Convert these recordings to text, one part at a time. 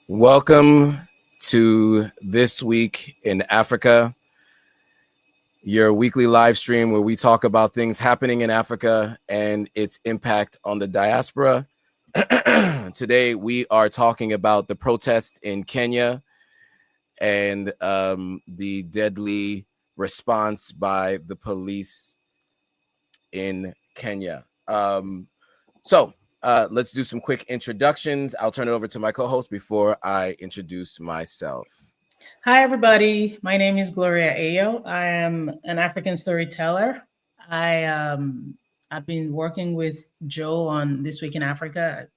Welcome to This Week in Africa, your weekly live stream where we talk about things happening in Africa and its impact on the diaspora. Today, we are talking about the protests in Kenya and the deadly response by the police in Kenya. Let's do some quick introductions. I'll turn it over to my co-host before I introduce myself. Hi, everybody. My name is Gloria Ayo. I am an African storyteller. I've been working with Joe on This Week in Africa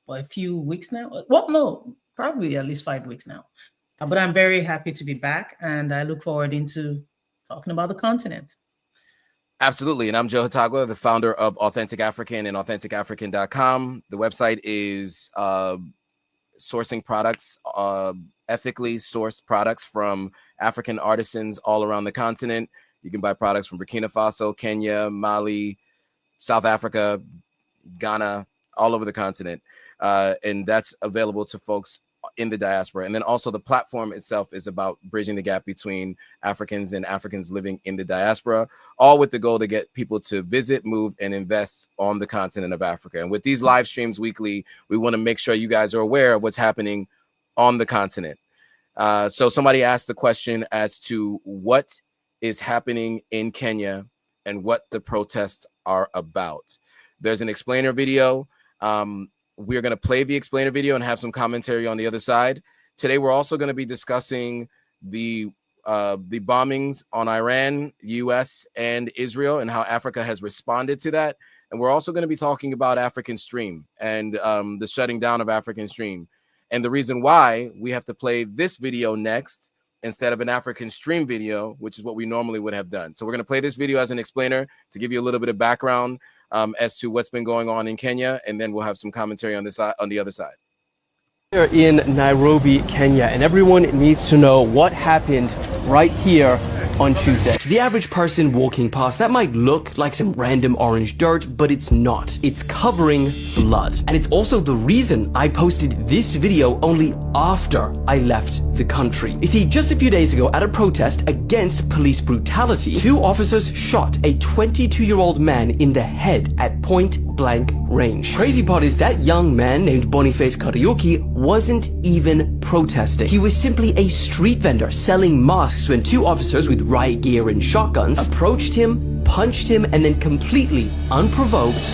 for a few weeks now. Well, no, probably at least 5 weeks now. But I'm very happy to be back, and I look forward into talking about the continent. Absolutely. And I'm Joe Hatagwa, the founder of Authentic African and AuthenticAfrican.com. The website is sourcing products, ethically sourced products from African artisans all around the continent. You can buy products from Burkina Faso, Kenya, Mali, South Africa, Ghana, all over the continent. And that's available to folks in the diaspora. And then also the platform itself is about bridging the gap between Africans and Africans living in the diaspora, all with the goal to get people to visit, move, and invest on the continent of Africa. And with these live streams weekly, we want to make sure you guys are aware of what's happening on the continent. So somebody asked the question as to what is happening in Kenya and what the protests are about. There's an explainer video. We're going to play the explainer video and have some commentary on the other side. Today, we're also going to be discussing the bombings on Iran, US, and Israel, and how Africa has responded to that. And we're also going to be talking about African Stream and the shutting down of African Stream. And the reason why we have to play this video next instead of an African Stream video, which is what we normally would have done. So we're going to play this video as an explainer to give you a little bit of background as to what's been going on in Kenya, and then we'll have some commentary on this on the other side. We're in Nairobi, Kenya, and everyone needs to know what happened right here on Tuesday. To the average person walking past, that might look like some random orange dirt, but it's not. It's covering blood. And it's also the reason I posted this video only after I left the country. You see, just a few days ago at a protest against police brutality, 2 officers shot a 22-year-old man in the head at point-blank range. Crazy part is that young man named Boniface Kariuki wasn't even protesting. He was simply a street vendor selling masks when 2 officers with riot gear and shotguns approached him, punched him, and then completely unprovoked,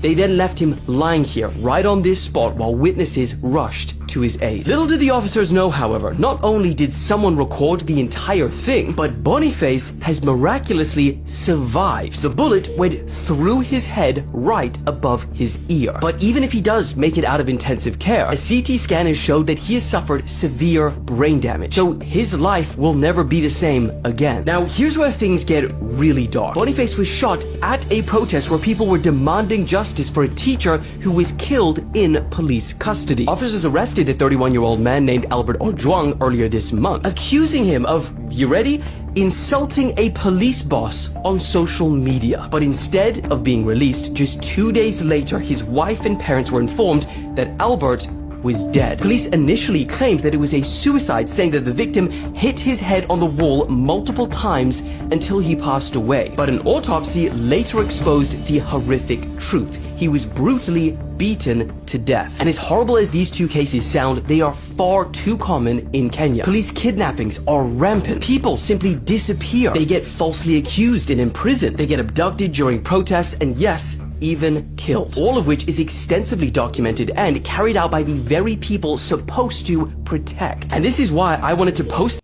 they then left him lying here right on this spot while witnesses rushed to his aid. Little did the officers know, however, not only did someone record the entire thing, but Boniface has miraculously survived. The bullet went through his head right above his ear. But even if he does make it out of intensive care, a CT scan has showed that he has suffered severe brain damage. So his life will never be the same again. Now, here's where things get really dark. Boniface was shot at a protest where people were demanding justice for a teacher who was killed in police custody. Officers arrested a 31-year-old man named Albert Ojwang earlier this month, accusing him of, you ready? Insulting a police boss on social media. But instead of being released, just 2 days later, his wife and parents were informed that Albert was dead. Police initially claimed that it was a suicide, saying that the victim hit his head on the wall multiple times until he passed away. But an autopsy later exposed the horrific truth. He was brutally beaten to death. And as horrible as these 2 cases sound, they are far too common in Kenya. Police kidnappings are rampant. People simply disappear. They get falsely accused and imprisoned. They get abducted during protests and, yes, even killed. All of which is extensively documented and carried out by the very people supposed to protect. And this is why I wanted to post.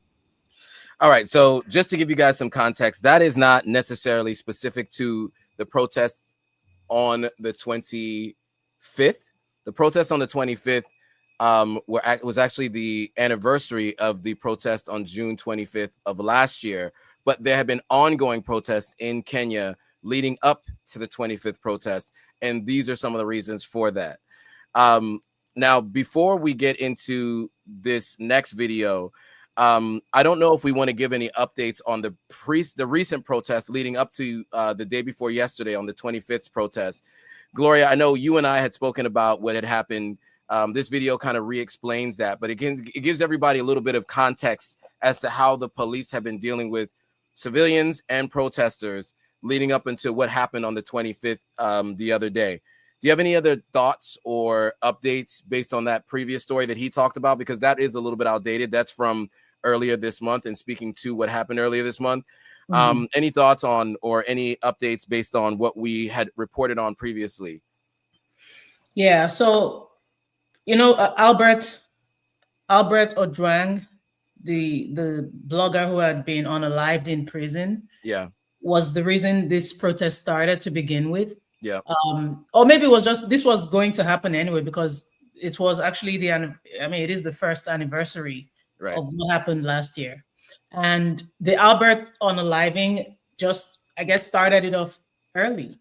All right, so just to give you guys some context, that is not necessarily specific to the protests on the 25th. The protest on the 25th was actually the anniversary of the protest on June 25th of last year, but there have been ongoing protests in Kenya leading up to the 25th protest, and these are some of the reasons for that. Now, before we get into this next video, I don't know if we want to give any updates on the recent protests leading up to the day before yesterday on the 25th protest. Gloria, I know you and I had spoken about what had happened This video kind of re-explains that, but it gives everybody a little bit of context as to how the police have been dealing with civilians and protesters leading up into what happened on the 25th the other day. Do you have any other thoughts or updates based on that previous story that he talked about? Because that is a little bit outdated. That's from earlier this month, and speaking to what happened earlier this month. Any thoughts on or any updates based on what we had reported on previously? Yeah, so Albert Ojwang, the blogger who had been unalived in prison, was the reason this protest started to begin with. Or maybe it was just this was going to happen anyway, because it was actually it is the first anniversary of what happened last year. And the Albert unaliving just, I guess, started it off early.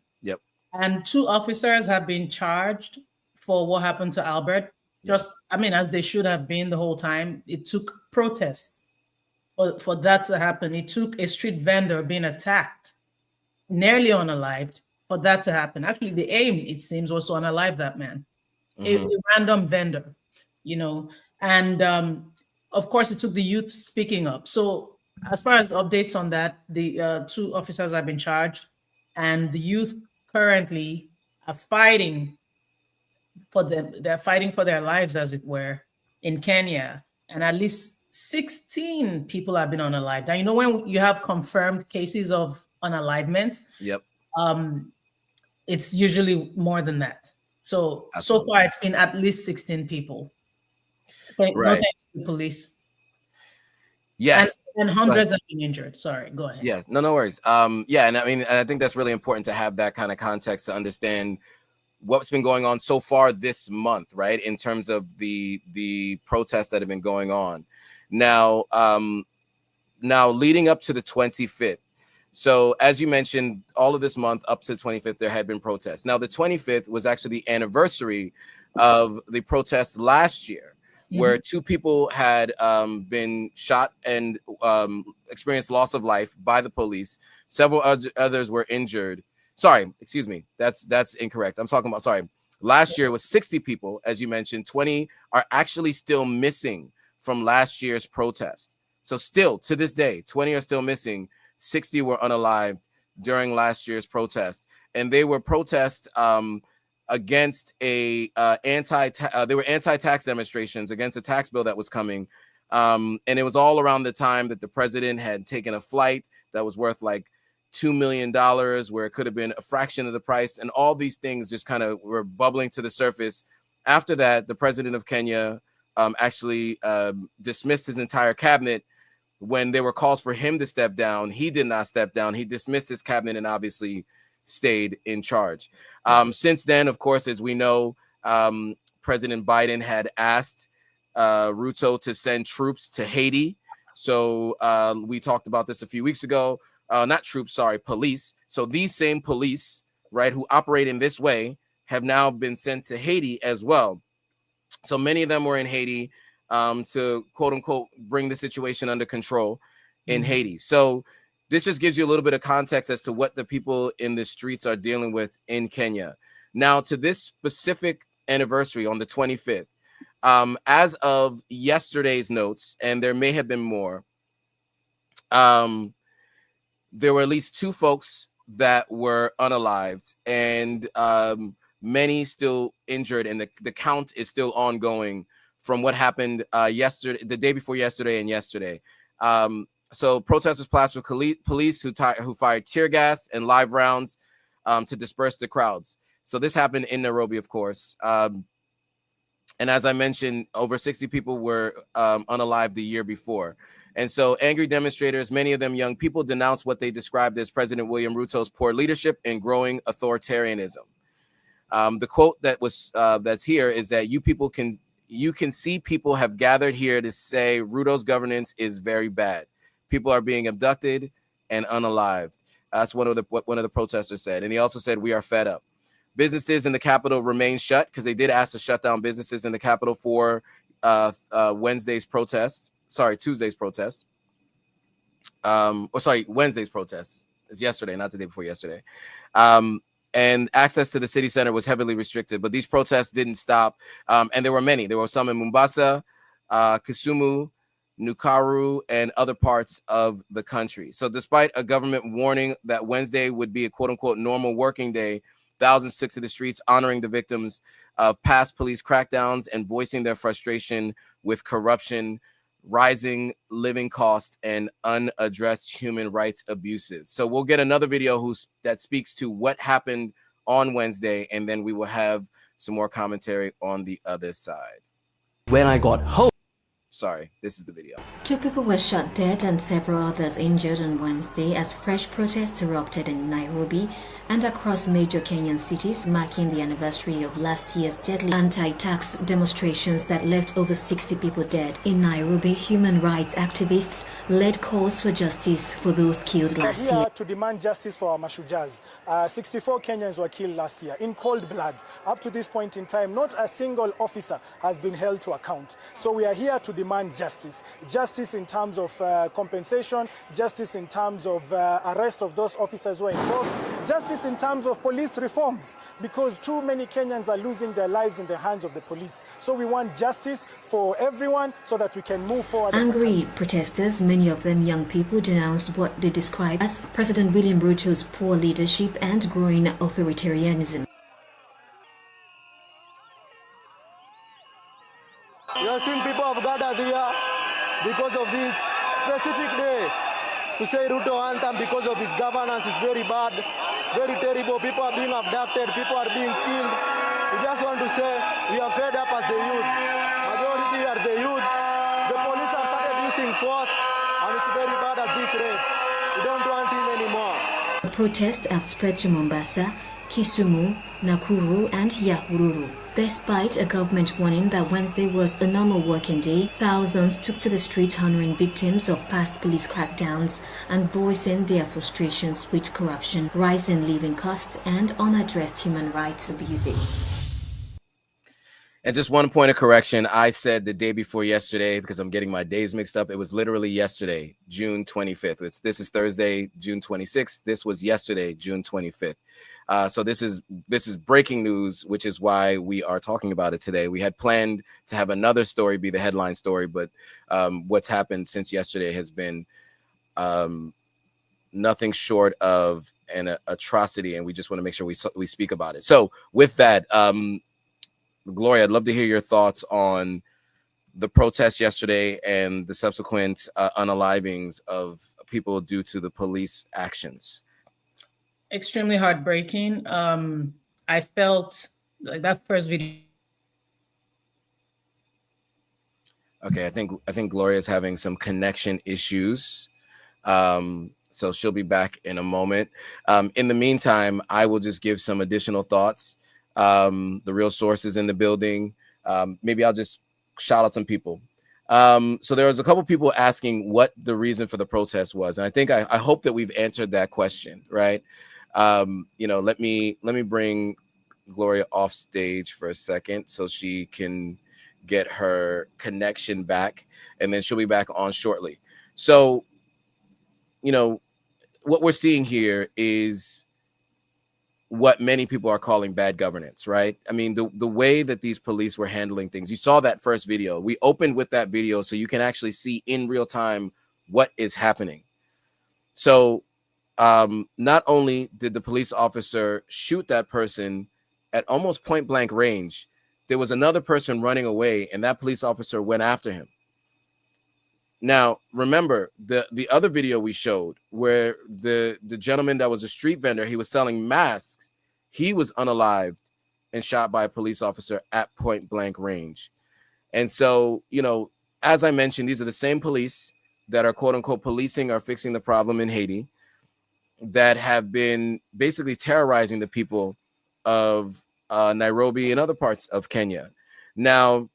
And 2 officers have been charged for what happened to Albert. As they should have been the whole time. It took protests for that to happen. It took a street vendor being attacked, nearly unalived, for that to happen. Actually, the aim, it seems, was to unalive that man, a random vendor, and of course, it took the youth speaking up. So as far as the updates on that, the 2 officers have been charged, and the youth currently are fighting for them. They're fighting for their lives, as it were, in Kenya. And at least 16 people have been unalived. Now, when you have confirmed cases of unalivements, it's usually more than that. So far, it's been at least 16 people. No thanks to the police. Yes. And hundreds have been injured. Sorry, go ahead. Yes, no worries. And I think that's really important to have that kind of context to understand what's been going on so far this month, right? In terms of the protests that have been going on. Now leading up to the 25th. So as you mentioned, all of this month up to the 25th, there had been protests. Now the 25th was actually the anniversary of the protests last year, where 2 people had been shot and experienced loss of life by the police. Several others were injured. Sorry, excuse me. That's incorrect. I'm talking about, last year was 60 people, as you mentioned. 20 are actually still missing from last year's protest. So still to this day, 20 are still missing. 60 were unalived during last year's protest, and they were protests against they were anti-tax demonstrations against a tax bill that was coming, and it was all around the time that the president had taken a flight that was worth like $2 million, where it could have been a fraction of the price, and all these things just kind of were bubbling to the surface. After that, the president of Kenya actually dismissed his entire cabinet. When there were calls for him to step down, he did not step down. He dismissed his cabinet and obviously stayed in charge. Since then, of course, as we know, President Biden had asked Ruto to send troops to Haiti. So we talked about this a few weeks ago. Not troops, sorry, police. So these same police, right, who operate in this way have now been sent to Haiti as well. So many of them were in Haiti to quote unquote bring the situation under control in Haiti. So this just gives you a little bit of context as to what the people in the streets are dealing with in Kenya. Now, to this specific anniversary on the 25th, as of yesterday's notes, and there may have been more, there were at least 2 folks that were unalived, and many still injured, and the count is still ongoing from what happened yesterday, the day before yesterday, and yesterday. So protesters clashed with police who fired tear gas and live rounds to disperse the crowds. So this happened in Nairobi, of course. And as I mentioned, over 60 people were unalived the year before. And so angry demonstrators, many of them young people, denounced what they described as President William Ruto's poor leadership and growing authoritarianism. The quote that's here is that you can see people have gathered here to say Ruto's governance is very bad. People are being abducted and unalived. That's what one of the protesters said. And he also said, we are fed up. Businesses in the capital remain shut, because they did ask to shut down businesses in the capital for Tuesday's protest. Wednesday's protest. It's yesterday, not the day before yesterday. and access to the city center was heavily restricted. But these protests didn't stop, and there were many. There were some in Mombasa, Kisumu, Nukaru, and other parts of the country. So despite a government warning that Wednesday would be a quote-unquote normal working day, thousands took to the streets honoring the victims of past police crackdowns and voicing their frustration with corruption, rising living costs, and unaddressed human rights abuses. So we'll get another video that speaks to what happened on Wednesday, and then we will have some more commentary on the other side. When I got home, sorry, this is the video. 2 people were shot dead and several others injured on Wednesday as fresh protests erupted in Nairobi and across major Kenyan cities, marking the anniversary of last year's deadly anti-tax demonstrations that left over 60 people dead. In Nairobi, human rights activists led calls for justice for those killed last year. To demand justice for our Mashujaz. 64 Kenyans were killed last year in cold blood. Up to this point in time, not a single officer has been held to account. So we are here to demand justice. Justice in terms of compensation, justice in terms of arrest of those officers who are involved, justice in terms of police reforms, because too many Kenyans are losing their lives in the hands of the police. So we want justice for everyone so that we can move forward. Angry protesters, many of them young people, denounced what they described as President William Ruto's poor leadership and growing authoritarianism. We have seen people have gathered here because of this specific day to say Ruto anthem because of his governance is very bad, very terrible. People are being abducted, people are being killed. We just want to say we are fed up as the youth. Majority are the youth. The police have started using force and it's very bad at this rate. We don't want him anymore. The protests have spread to Mombasa, Kisumu, Nakuru and Yahururu. Despite a government warning that Wednesday was a normal working day, thousands took to the streets honoring victims of past police crackdowns and voicing their frustrations with corruption, rising living costs and unaddressed human rights abuses. And just one point of correction, I said the day before yesterday because I'm getting my days mixed up. It was literally yesterday, June 25th. This is Thursday, June 26th. This was yesterday, June 25th. So this is breaking news, which is why we are talking about it today. We had planned to have another story be the headline story, but what's happened since yesterday has been nothing short of an atrocity, and we just want to make sure we speak about it. So with that, Gloria, I'd love to hear your thoughts on the protest yesterday and the subsequent unalivings of people due to the police actions. Extremely heartbreaking. I felt like that first video. Okay, I think Gloria's having some connection issues. So she'll be back in a moment. In the meantime, I will just give some additional thoughts. The real sources in the building. Maybe I'll just shout out some people. So there was a couple people asking what the reason for the protest was, and I think I hope that we've answered that question, right? You know, let me bring Gloria off stage for a second so she can get her connection back, and then she'll be back on shortly. So, you know, what we're seeing here is what many people are calling bad governance, right? I mean, the way that these police were handling things, you saw that first video. We opened with that video so you can actually see in real time what is happening. So not only did the police officer shoot that person at almost point blank range, there was another person running away and that police officer went after him. Now, remember the other video we showed where the gentleman that was a street vendor, he was selling masks. He was unalived and shot by a police officer at point blank range. And so, you know, as I mentioned, these are the same police that are quote unquote policing or fixing the problem in Haiti that have been basically terrorizing the people of Nairobi and other parts of Kenya. Now,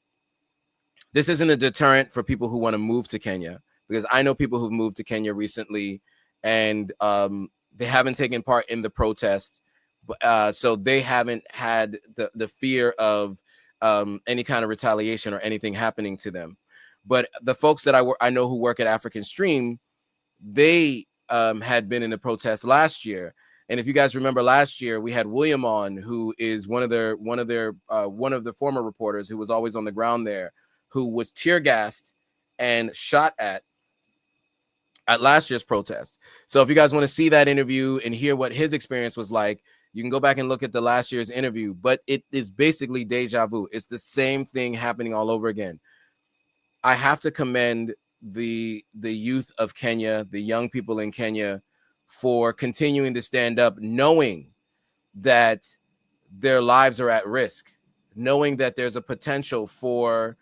this isn't a deterrent for people who want to move to Kenya, because I know people who've moved to Kenya recently and they haven't taken part in the protests. So they haven't had the fear of any kind of retaliation or anything happening to them. But the folks that I know who work at African Stream, they had been in the protest last year. And if you guys remember last year, we had William on, who is one of the former reporters who was always on the ground there, who was tear gassed and shot at last year's protest. So if you guys want to see that interview and hear what his experience was like, you can go back and look at the last year's interview. But it is basically deja vu. It's the same thing happening all over again. I have to commend the youth of Kenya, the young people in Kenya, for continuing to stand up, knowing that their lives are at risk, knowing that there's a potential for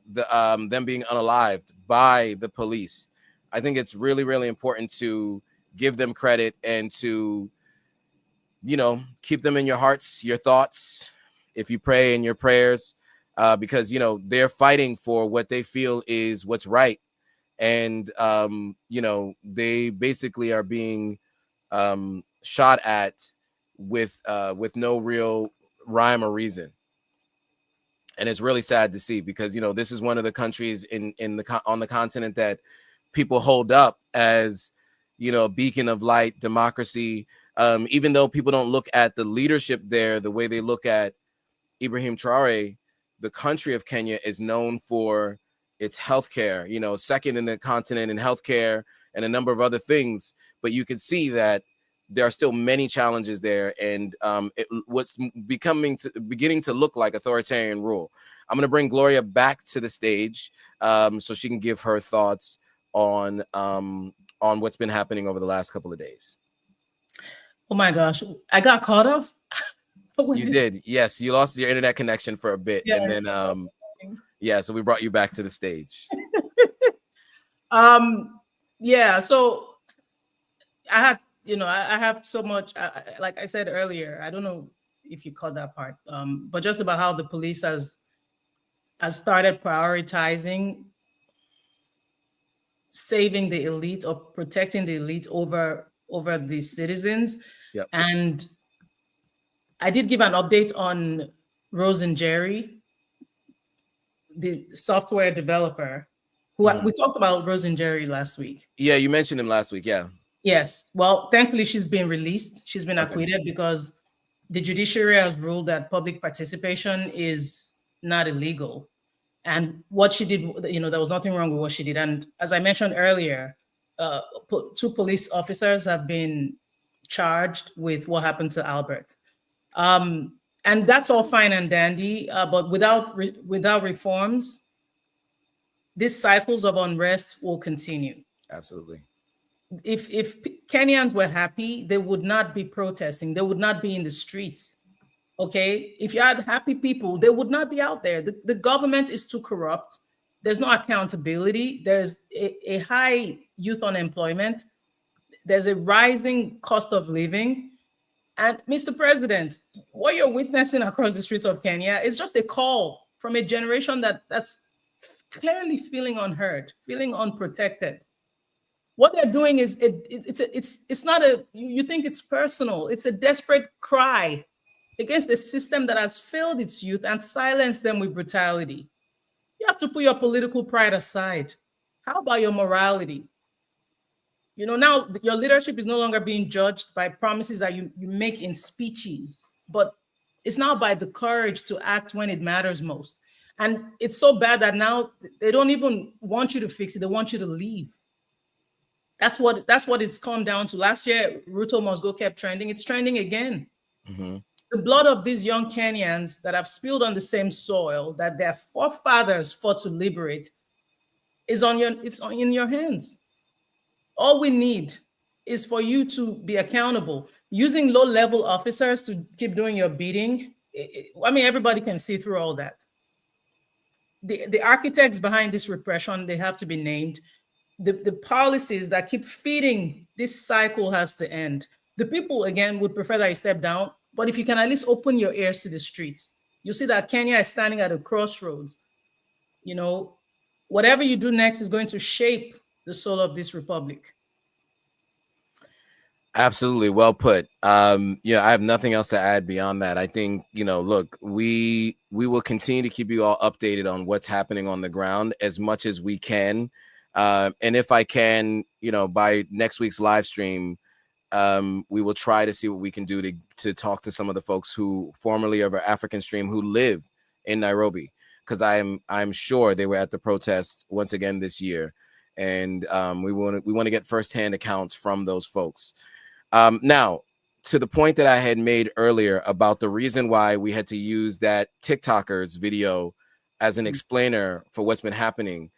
them being unalived by the police. I think it's really, really important to give them credit and to, you know, keep them in your hearts, your thoughts, if you pray in your prayers, because, you know, they're fighting for what they feel is what's right. And, you know, they basically are being shot at with no real rhyme or reason. And it's really sad to see, because, you know, this is one of the countries on the continent that people hold up as, you know, a beacon of light, democracy. Even though people don't look at the leadership there the way they look at Ibrahim Traore, the country of Kenya is known for its healthcare, you know, second in the continent in healthcare and a number of other things. But you can see that there are still many challenges there, and what's beginning to look like authoritarian rule. I'm going to bring Gloria back to the stage so she can give her thoughts on what's been happening over the last couple of days. Oh my gosh, I got caught off. You did, yes. You lost your internet connection for a bit, yes, and then yeah, so we brought you back to the stage. Yeah, so I had, you know, I have so much, like I said earlier, I don't know if you caught that part, but just about how the police has started prioritizing saving the elite or protecting the elite over the citizens. Yep. And I did give an update on Rosenjerry, the software developer, who we talked about Rosenjerry last week. Yeah, you mentioned him last week, yeah. Yes. Well, thankfully, she's been released. She's been acquitted because the judiciary has ruled that public participation is not illegal. And what she did, you know, there was nothing wrong with what she did. And as I mentioned earlier, 2 police officers have been charged with what happened to Albert. And that's all fine and dandy, but without reforms, these cycles of unrest will continue. Absolutely. If Kenyans were happy, they would not be protesting. They would not be in the streets. Okay, if you had happy people, they would not be out there. The government is too corrupt. There's no accountability. There's a high youth unemployment. There's a rising cost of living. And Mr. President, what you're witnessing across the streets of Kenya is just a call from a generation that's clearly feeling unheard, feeling unprotected. What they're doing is it's not you think it's personal. It's a desperate cry against a system that has failed its youth and silenced them with brutality. You have to put your political pride aside. How about your morality? You know, now your leadership is no longer being judged by promises that you make in speeches, but it's now by the courage to act when it matters most. And it's so bad that now they don't even want you to fix it. They want you to leave. That's what it's come down to. Last year, Ruto Must Go kept trending. It's trending again. Mm-hmm. The blood of these young Kenyans that have spilled on the same soil that their forefathers fought to liberate is in your hands. All we need is for you to be accountable. Using low-level officers to keep doing your beating, I mean, everybody can see through all that. The architects behind this repression, they have to be named. The policies that keep feeding this cycle has to end. The people, again, would prefer that you step down, but if you can at least open your ears to the streets, you see that Kenya is standing at a crossroads. You know, whatever you do next is going to shape the soul of this republic. Absolutely. Well put. Yeah, I have nothing else to add beyond that. I think, you know, look, we will continue to keep you all updated on what's happening on the ground as much as we can. And if I can, you know, by next week's live stream, we will try to see what we can do to talk to some of the folks who formerly of our African Stream who live in Nairobi, because I'm sure they were at the protests once again this year, and we want to get firsthand accounts from those folks. Now, to the point that I had made earlier about the reason why we had to use that TikToker's video as an explainer for what's been happening.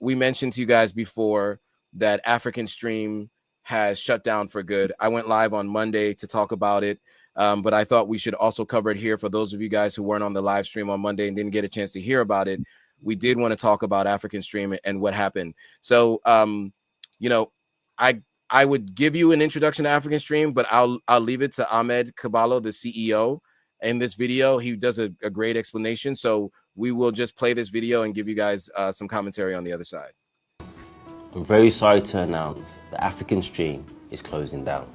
We mentioned to you guys before that African Stream has shut down for good. I went live on Monday to talk about it, but I thought we should also cover it here for those of you guys who weren't on the live stream on Monday and didn't get a chance to hear about it. We did want to talk about African Stream and what happened. So, you know, I would give you an introduction to African Stream, but I'll leave it to Ahmed Kabalo, the CEO, in this video. He does a great explanation. So we will just play this video and give you guys some commentary on the other side. I'm very sorry to announce that African Stream is closing down.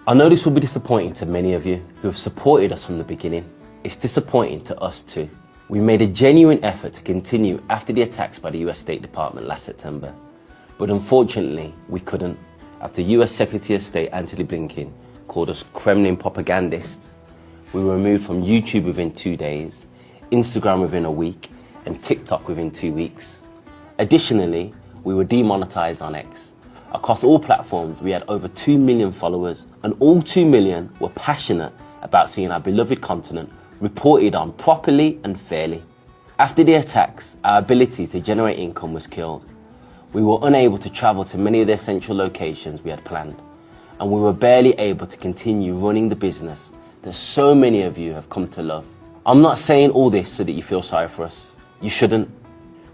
I know this will be disappointing to many of you who have supported us from the beginning. It's disappointing to us too. We made a genuine effort to continue after the attacks by the US State Department last September, but unfortunately we couldn't. After US Secretary of State Antony Blinkin called us Kremlin propagandists, we were removed from YouTube within 2 days, Instagram within a week, and TikTok within 2 weeks. Additionally, we were demonetized on X. Across all platforms, we had over 2 million followers, and all 2 million were passionate about seeing our beloved continent reported on properly and fairly. After the attacks, our ability to generate income was killed. We were unable to travel to many of the essential locations we had planned, and we were barely able to continue running the business that so many of you have come to love. I'm not saying all this so that you feel sorry for us. You shouldn't.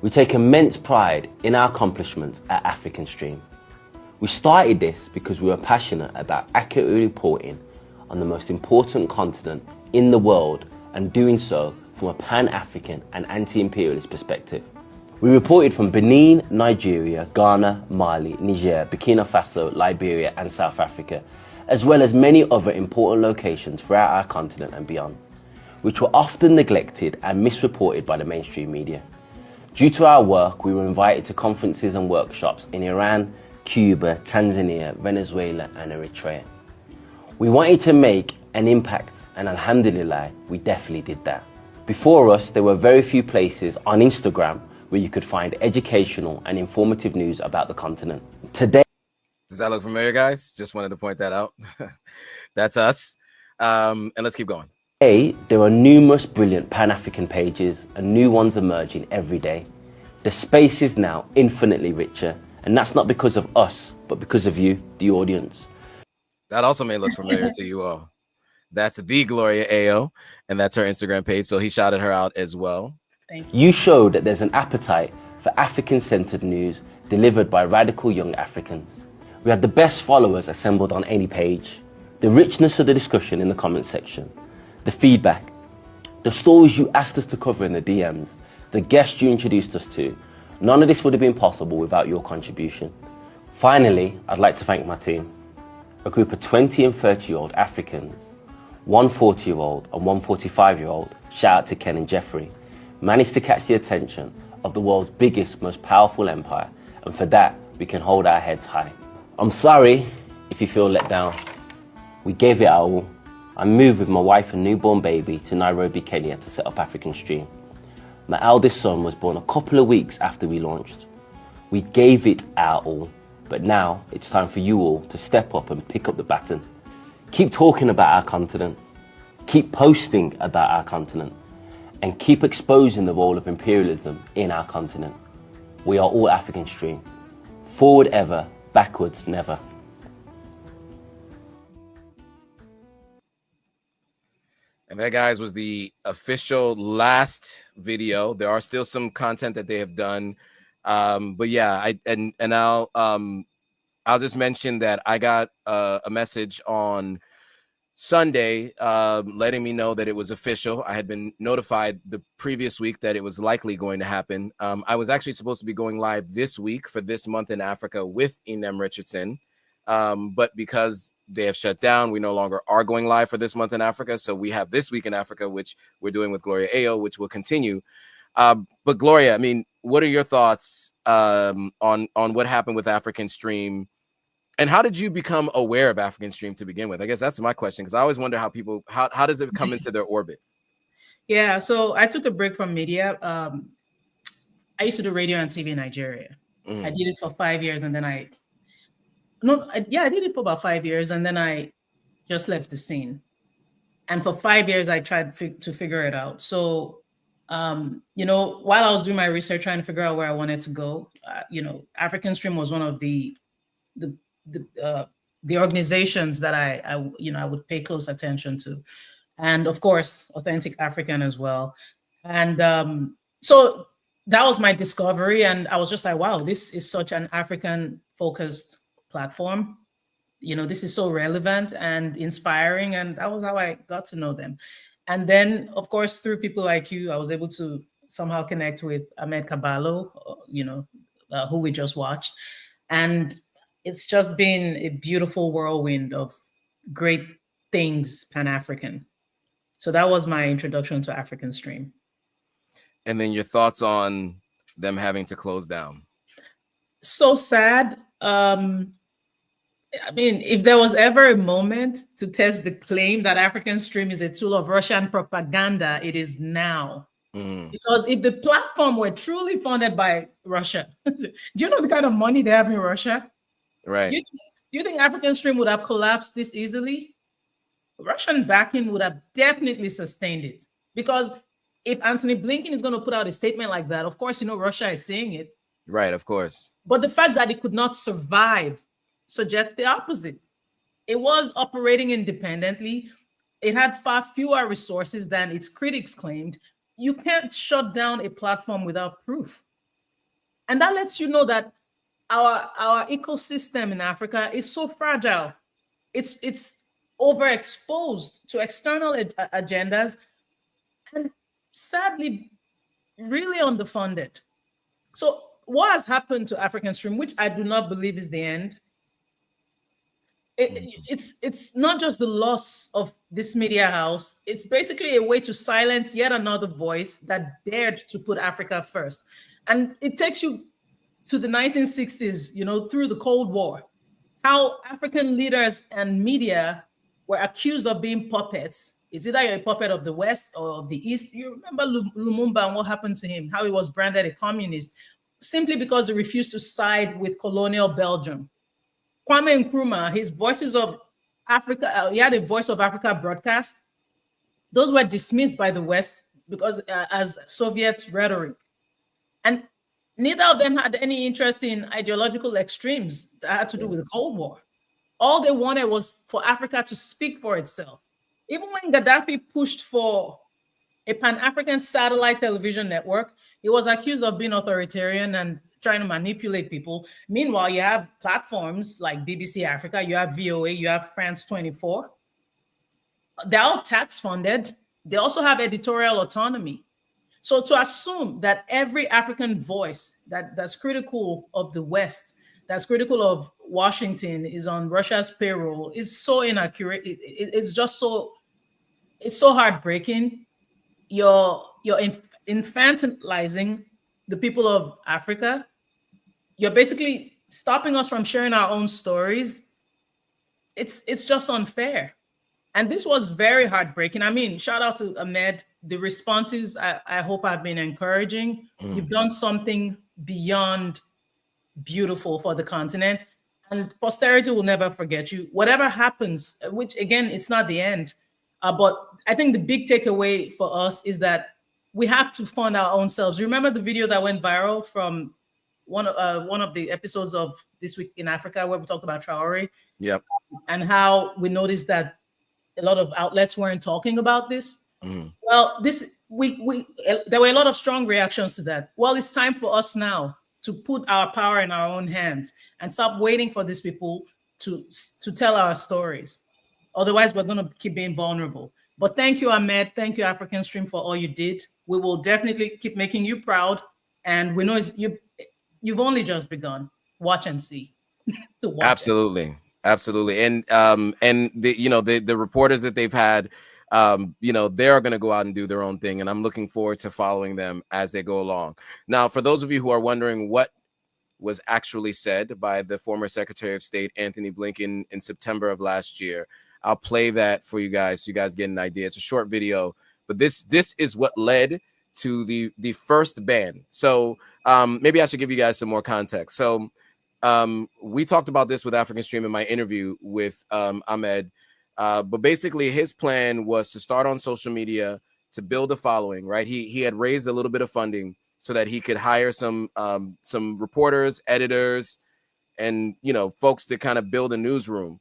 We take immense pride in our accomplishments at African Stream. We started this because we were passionate about accurately reporting on the most important continent in the world, and doing so from a pan-African and anti-imperialist perspective. We reported from Benin, Nigeria, Ghana, Mali, Niger, Burkina Faso, Liberia and South Africa, as well as many other important locations throughout our continent and beyond, which were often neglected and misreported by the mainstream media. Due to our work, we were invited to conferences and workshops in Iran, Cuba, Tanzania, Venezuela and Eritrea. We wanted to make an impact, and alhamdulillah, we definitely did that. Before us, there were very few places on Instagram where you could find educational and informative news about the continent. Today, does that look familiar, guys? Just wanted to point that out. That's us. And let's keep going. Today, there are numerous brilliant Pan-African pages and new ones emerging every day. The space is now infinitely richer, and that's not because of us, but because of you, the audience. That also may look familiar to you all. That's the Gloria Ayo, and that's her Instagram page. So he shouted her out as well. Thank you. You showed that there's an appetite for African-centered news delivered by radical young Africans. We had the best followers assembled on any page, the richness of the discussion in the comment section, the feedback, the stories you asked us to cover in the DMs, the guests you introduced us to. None of this would have been possible without your contribution. Finally, I'd like to thank my team, a group of 20 and 30-year-old Africans, one 40-year-old and one 45-year-old, shout out to Ken and Jeffrey, managed to catch the attention of the world's biggest, most powerful empire, and for that, we can hold our heads high. I'm sorry if you feel let down. We gave it our all. I moved with my wife and newborn baby to Nairobi, Kenya to set up African Stream. My eldest son was born a couple of weeks after we launched. We gave it our all, but now it's time for you all to step up and pick up the baton. Keep talking about our continent, keep posting about our continent, and keep exposing the role of imperialism in our continent. We are all African Stream. Forward ever, backwards never. And that, guys, was the official last video. There are still some content that they have done, but yeah, I'll just mention that I got a message on Sunday letting me know that it was official. I had been notified the previous week that it was likely going to happen. I was actually supposed to be going live this week for This Month in Africa with Inem Richardson, but because they have shut down, we no longer are going live for This Month in Africa. So we have This Week in Africa, which we're doing with Gloria Ayo, which will continue. But Gloria, I mean, what are your thoughts on what happened with African Stream And how did you become aware of African Stream to begin with? I guess that's my question, because I always wonder how people, how does it come into their orbit? Yeah, so I took a break from media. I used to do radio and TV in Nigeria. Mhm. I did it for 5 years, and then I did it for about 5 years, and then I just left the scene. And for 5 years, I tried to figure it out. So, you know, while I was doing my research, trying to figure out where I wanted to go, you know, African Stream was one of the organizations that I would pay close attention to, and of course, Authentic African as well. And so that was my discovery, and I was just like, wow, this is such an African-focused platform. You know, this is so relevant and inspiring, and that was how I got to know them. And then, of course, through people like you, I was able to somehow connect with Ahmed Caballo, you know, who we just watched, and it's just been a beautiful whirlwind of great things Pan-African. So that was my introduction to African Stream. And then your thoughts on them having to close down? So sad. I mean, if there was ever a moment to test the claim that African Stream is a tool of Russian propaganda, it is now. Because if the platform were truly funded by Russia, do you know the kind of money they have in Russia? Right. Do you think African Stream would have collapsed this easily? Russian backing would have definitely sustained it. Because if Anthony Blinkin is going to put out a statement like that, of course, you know, Russia is saying it. Right, of course. But the fact that it could not survive suggests the opposite. It was operating independently. It had far fewer resources than its critics claimed. You can't shut down a platform without proof. And that lets you know that our ecosystem in Africa is so fragile. It's overexposed to external agendas and sadly really underfunded. So what has happened to African Stream, which I do not believe is the end, it's not just the loss of this media house. It's basically a way to silence yet another voice that dared to put Africa first. And it takes you to the 1960s, you know, through the Cold War, how African leaders and media were accused of being puppets. It's either you're a puppet of the West or of the East. You remember Lumumba and what happened to him, how he was branded a communist simply because he refused to side with colonial Belgium. Kwame Nkrumah, his Voices of Africa, he had a Voice of Africa broadcast. Those were dismissed by the West because as Soviet rhetoric. And neither of them had any interest in ideological extremes that had to do with the Cold War. All they wanted was for Africa to speak for itself. Even when Gaddafi pushed for a Pan-African satellite television network, he was accused of being authoritarian and trying to manipulate people. Meanwhile, you have platforms like BBC Africa, you have VOA, you have France 24. They're all tax funded. They also have editorial autonomy. So to assume that every African voice that's critical of the West, that's critical of Washington, is on Russia's payroll is so inaccurate. It's just so, it's so heartbreaking. You're infantilizing the people of Africa. You're basically stopping us from sharing our own stories. It's just unfair. And this was very heartbreaking. I mean, shout out to Ahmed. The responses, I hope, have been encouraging. You've done something beyond beautiful for the continent, and posterity will never forget you. Whatever happens, which again, it's not the end. But I think the big takeaway for us is that we have to fund our own selves. Remember the video that went viral from one of the episodes of This Week in Africa where we talked about Traore? Yep. And how we noticed that a lot of outlets weren't talking about this. Well, there were a lot of strong reactions to that. Well, it's time for us now to put our power in our own hands and stop waiting for these people to tell our stories. Otherwise, we're going to keep being vulnerable. But thank you, Ahmed. Thank you, African Stream, for all you did. We will definitely keep making you proud. And we know you've only just begun. Watch and see. Absolutely. Absolutely. And the reporters that they've had, they're going to go out and do their own thing. And I'm looking forward to following them as they go along. Now, for those of you who are wondering what was actually said by the former Secretary of State, Anthony Blinken, in September of last year. I'll play that for you guys so you guys get an idea. It's a short video, but this is what led to the first ban. So maybe I should give you guys some more context. So we talked about this with African Stream in my interview with Ahmed, but basically his plan was to start on social media to build a following, right? He had raised a little bit of funding so that he could hire some reporters, editors, and, you know, folks to kind of build a newsroom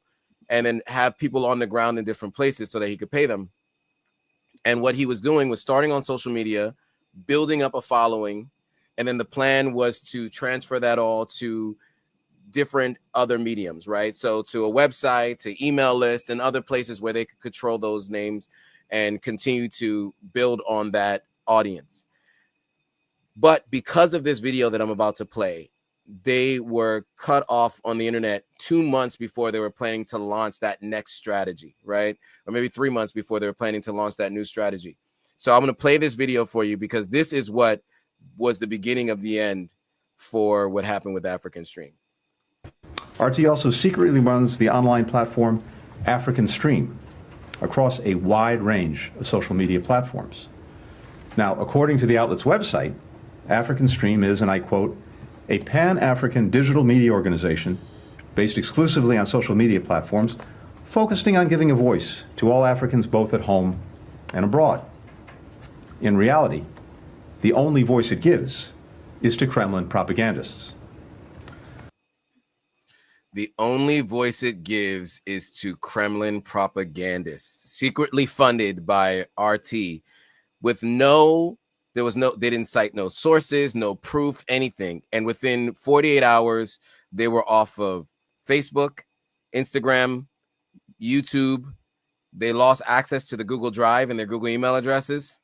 and then have people on the ground in different places so that he could pay them. And what he was doing was starting on social media, building up a following, and then the plan was to transfer that all to different other mediums, right? So to a website, to email lists, and other places where they could control those names and continue to build on that audience. But because of this video that I'm about to play, they were cut off on the internet 2 months before they were planning to launch that next strategy, right? Or maybe 3 months before they were planning to launch that new strategy. So I'm going to play this video for you because this is what was the beginning of the end for what happened with African Stream. RT also secretly runs the online platform African Stream across a wide range of social media platforms. Now, according to the outlet's website, African Stream is, and I quote, a pan-African digital media organization based exclusively on social media platforms, focusing on giving a voice to all Africans both at home and abroad. In reality, the only voice it gives is to Kremlin propagandists. The only voice it gives is to Kremlin propagandists, secretly funded by RT, with they didn't cite no sources, no proof, anything. And within 48 hours, they were off of Facebook, Instagram, YouTube. They lost access to the Google Drive and their Google email addresses.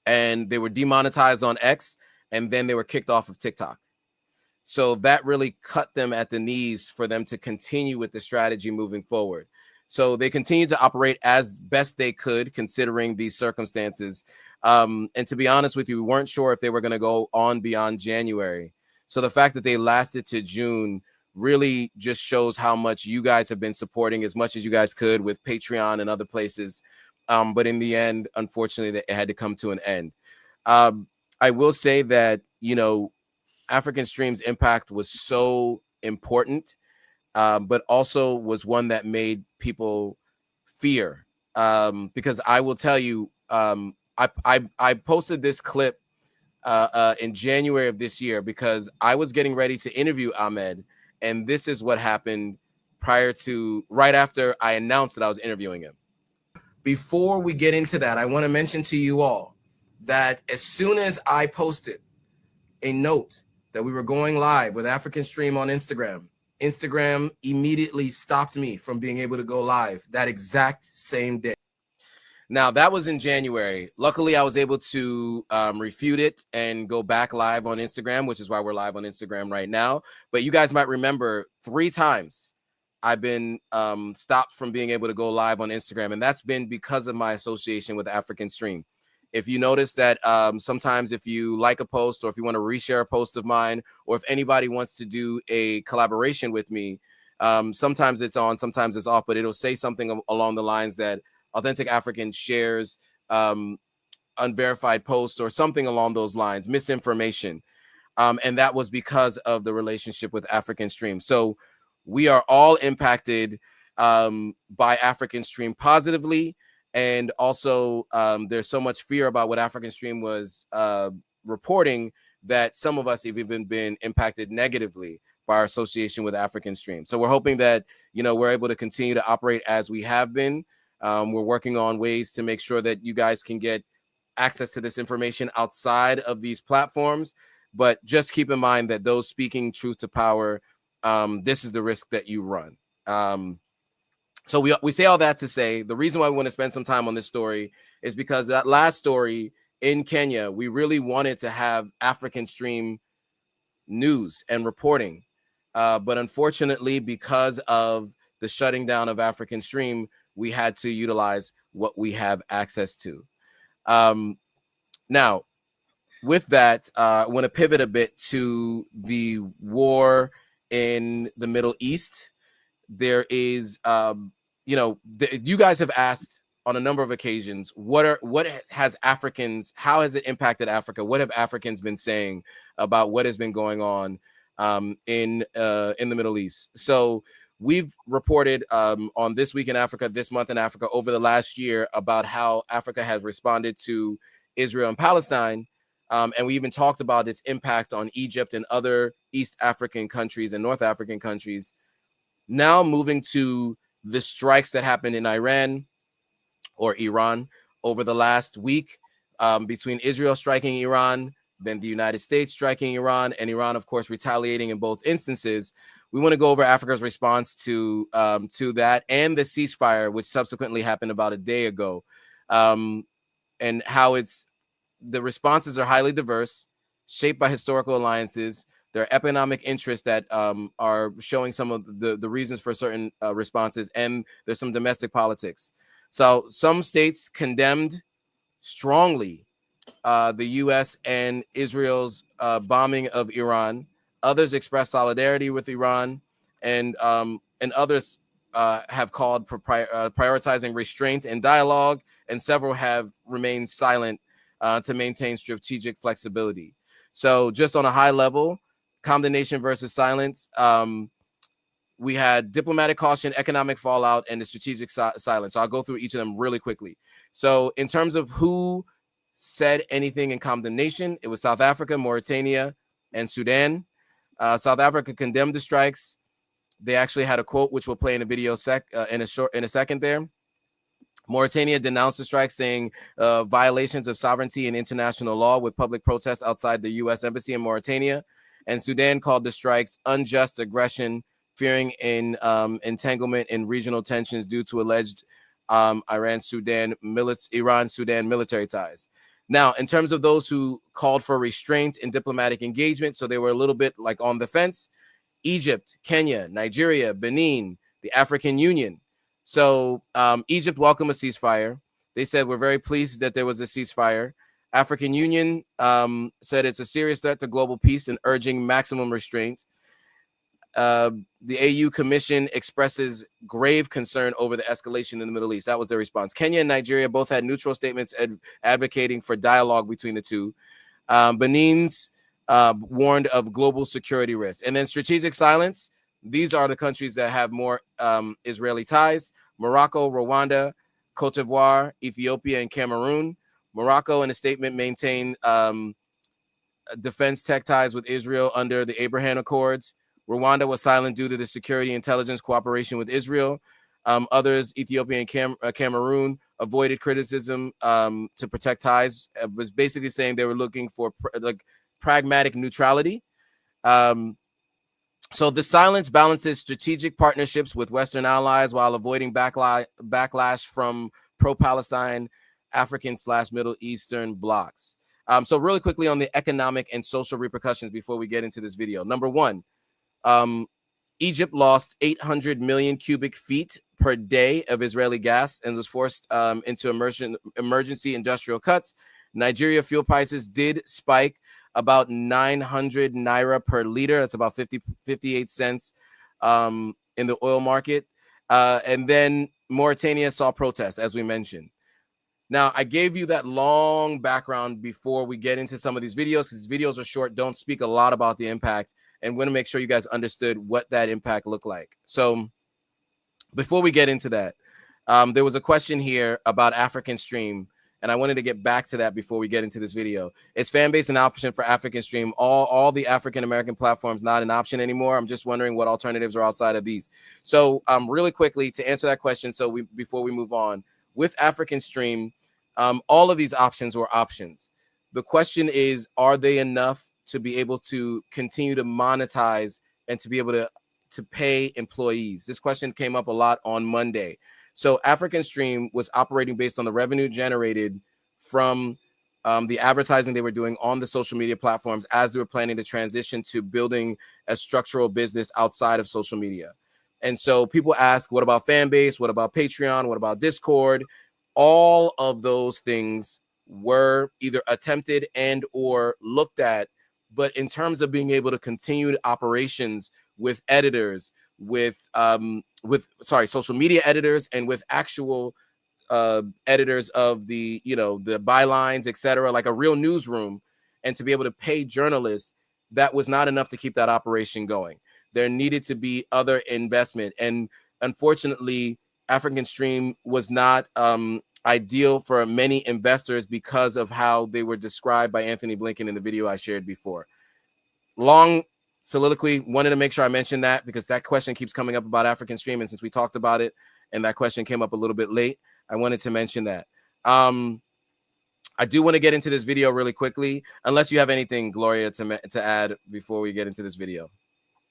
And they were demonetized on X, and then they were kicked off of TikTok. So that really cut them at the knees for them to continue with the strategy moving forward. So they continued to operate as best they could, considering these circumstances. And to be honest with you, we weren't sure if they were going to go on beyond January. So the fact that they lasted to June really just shows how much you guys have been supporting as much as you guys could with Patreon and other places. But in the end, unfortunately, it had to come to an end. I will say that, you know, African Stream's impact was so important, but also was one that made people fear. Because I will tell you, I posted this clip in January of this year because I was getting ready to interview Ahmed, and this is what happened right after I announced that I was interviewing him. Before we get into that, I want to mention to you all that as soon as I posted a note that we were going live with African Stream on Instagram, Instagram immediately stopped me from being able to go live that exact same day. Now, that was in January. Luckily, I was able to refute it and go back live on Instagram, which is why we're live on Instagram right now. But you guys might remember 3 times I've been stopped from being able to go live on Instagram, and that's been because of my association with African Stream. If you notice that sometimes if you like a post or if you want to reshare a post of mine, or if anybody wants to do a collaboration with me, sometimes it's on, sometimes it's off, but it'll say something along the lines that Authentic African shares unverified posts or something along those lines, misinformation. And that was because of the relationship with African Stream. So we are all impacted by African Stream positively. And also, there's so much fear about what African Stream was reporting that some of us have even been impacted negatively by our association with African Stream. So we're hoping that, you know, we're able to continue to operate as we have been. We're working on ways to make sure that you guys can get access to this information outside of these platforms. But just keep in mind that those speaking truth to power, this is the risk that you run. So we say all that to say the reason why we want to spend some time on this story is because that last story in Kenya, we really wanted to have African Stream news and reporting. But unfortunately, because of the shutting down of African Stream, we had to utilize what we have access to. Now, with that, I want to pivot a bit to the war in the Middle East. There is, you guys have asked on a number of occasions, how has it impacted Africa? What have Africans been saying about what has been going on in the Middle East? So we've reported on This Week in Africa, This Month in Africa over the last year about how Africa has responded to Israel and Palestine. And we even talked about its impact on Egypt and other East African countries and North African countries. Now moving to the strikes that happened in Iran over the last week, between Israel striking Iran, then the United States striking Iran, and Iran, of course, retaliating in both instances. We want to go over Africa's response to that and the ceasefire, which subsequently happened about a day ago, and how the responses are highly diverse, shaped by historical alliances. There are economic interests that are showing some of the reasons for certain responses, and there's some domestic politics. So some states condemned strongly the U.S. and Israel's bombing of Iran. Others expressed solidarity with Iran, and others have called for prioritizing restraint and dialogue, and several have remained silent to maintain strategic flexibility. So just on a high level, condemnation versus silence, we had diplomatic caution, economic fallout, and the strategic silence. So I'll go through each of them really quickly. So in terms of who said anything in condemnation, it was South Africa, Mauritania, and Sudan. South Africa condemned the strikes. They actually had a quote, which we'll play in a video in a second there. Mauritania denounced the strike, saying violations of sovereignty and international law, with public protests outside the U.S. Embassy in Mauritania. And Sudan called the strikes unjust aggression, fearing entanglement in regional tensions due to alleged Iran-Sudan military ties. Now, in terms of those who called for restraint in diplomatic engagement, so they were a little bit like on the fence: Egypt, Kenya, Nigeria, Benin, the African Union. So Egypt welcomed a ceasefire. They said, we're very pleased that there was a ceasefire. African Union said it's a serious threat to global peace and urging maximum restraint. The AU Commission expresses grave concern over the escalation in the Middle East. That was their response. Kenya and Nigeria both had neutral statements advocating for dialogue between the two. Benin's warned of global security risks. And then strategic silence. These are the countries that have more Israeli ties: Morocco, Rwanda, Cote d'Ivoire, Ethiopia, and Cameroon. Morocco, in a statement, maintained defense tech ties with Israel under the Abraham Accords. Rwanda was silent due to the security intelligence cooperation with Israel. Others, Ethiopia and Cameroon, avoided criticism to protect ties. It was basically saying they were looking for pragmatic neutrality. So the silence balances strategic partnerships with Western allies while avoiding backlash from pro-Palestine African/Middle Eastern blocs. So really quickly on the economic and social repercussions before we get into this video. Number one, Egypt lost 800 million cubic feet per day of Israeli gas and was forced into emergency industrial cuts. Nigeria fuel prices did spike about 900 naira per liter. That's about 58 cents in the oil market. And then Mauritania saw protests, as we mentioned. Now, I gave you that long background before we get into some of these videos, because videos are short, don't speak a lot about the impact, and want to make sure you guys understood what that impact looked like. So before we get into that, there was a question here about African Stream, and I wanted to get back to that before we get into this video. Is Fanbase an option for African Stream? All the African-American platforms not an option anymore? I'm just wondering what alternatives are outside of these. So really quickly, to answer that question, before we move on, with African Stream, all of these options were options. The question is, are they enough to be able to continue to monetize and to be able to pay employees? This question came up a lot on Monday. So African Stream was operating based on the revenue generated from the advertising they were doing on the social media platforms as they were planning to transition to building a structural business outside of social media. And so people ask, what about Fanbase? What about Patreon? What about Discord? All of those things were either attempted and or looked at, but in terms of being able to continue operations with editors, with social media editors, and with actual editors of the, the bylines, etc., like a real newsroom, and to be able to pay journalists, that was not enough to keep that operation going. There needed to be other investment, and unfortunately, African Stream was not ideal for many investors because of how they were described by Anthony Blinkin in the video I shared before. Long soliloquy, wanted to make sure I mentioned that because that question keeps coming up about African Stream, and since we talked about it and that question came up a little bit late, I wanted to mention that. I do want to get into this video really quickly, unless you have anything, Gloria, to add before we get into this video.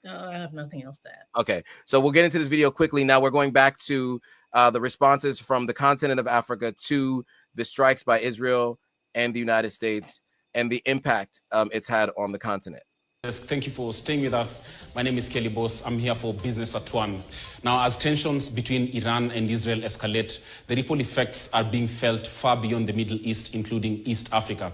I have nothing else to add. Okay, so we'll get into this video quickly. Now we're going back to the responses from the continent of Africa to the strikes by Israel and the United States and the impact it's had on the continent. Thank you for staying with us. My name is Kelly Boss. I'm here for Business at One. Now, as tensions between Iran and Israel escalate, the ripple effects are being felt far beyond the Middle East, including East Africa.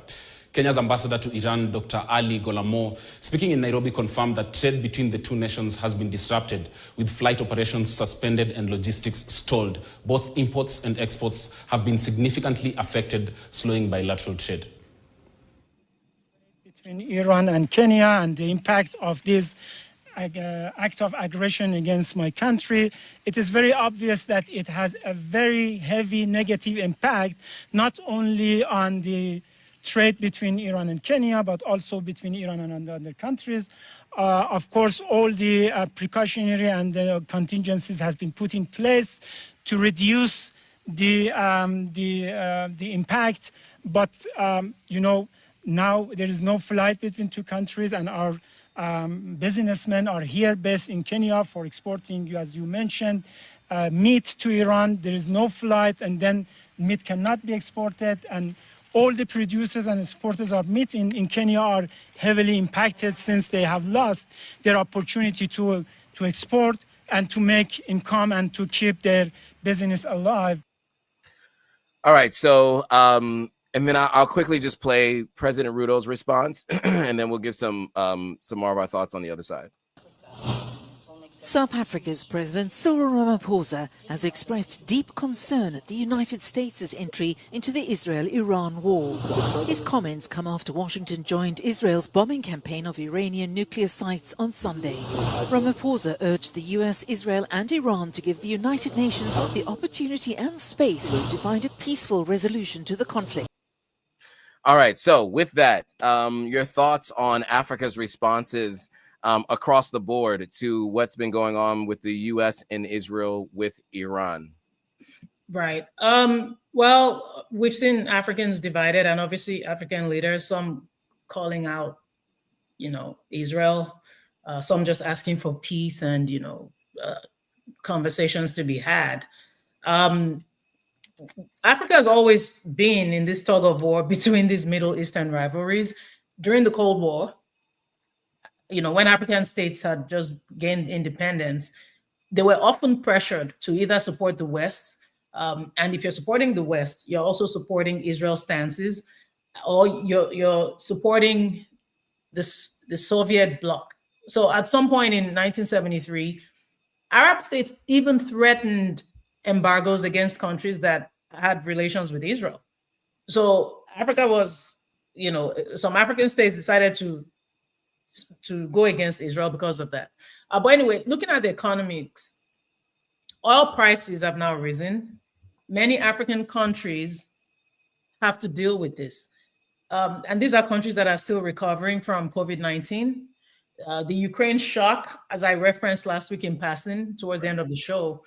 Kenya's ambassador to Iran, Dr. Ali Golamo, speaking in Nairobi, confirmed that trade between the two nations has been disrupted, with flight operations suspended and logistics stalled. Both imports and exports have been significantly affected, slowing bilateral trade. Between Iran and Kenya and the impact of this act of aggression against my country, it is very obvious that it has a very heavy negative impact, not only on the trade between Iran and Kenya, but also between Iran and other countries. Of course, all the precautionary and contingencies has been put in place to reduce the impact. But now there is no flight between two countries, and our businessmen are here based in Kenya for exporting, as you mentioned, meat to Iran. There is no flight, and then meat cannot be exported, and all the producers and exporters of meat in Kenya are heavily impacted since they have lost their opportunity to export and to make income and to keep their business alive. All right, so and then I'll quickly just play President Ruto's response, and then we'll give some more of our thoughts on the other side. South Africa's President Cyril Ramaphosa has expressed deep concern at the United States' entry into the Israel-Iran war. His comments come after Washington joined Israel's bombing campaign of Iranian nuclear sites on Sunday. Ramaphosa urged the US, Israel and Iran to give the United Nations the opportunity and space to find a peaceful resolution to the conflict. All right, so with that, your thoughts on Africa's responses across the board to what's been going on with the U.S. and Israel with Iran? Right. Well, we've seen Africans divided, and obviously African leaders, some calling out, Israel, some just asking for peace and, conversations to be had. Africa has always been in this tug of war between these Middle Eastern rivalries. During the Cold War, when African states had just gained independence, they were often pressured to either support the West, and if you're supporting the West, you're also supporting Israel's stances, or you're supporting the Soviet bloc. So at some point in 1973, Arab states even threatened embargoes against countries that had relations with Israel. So Africa was, some African states decided to go against Israel because of that. But anyway, looking at the economics, oil prices have now risen. Many African countries have to deal with this. And these are countries that are still recovering from COVID-19. The Ukraine shock, as I referenced last week in passing towards the end of the show,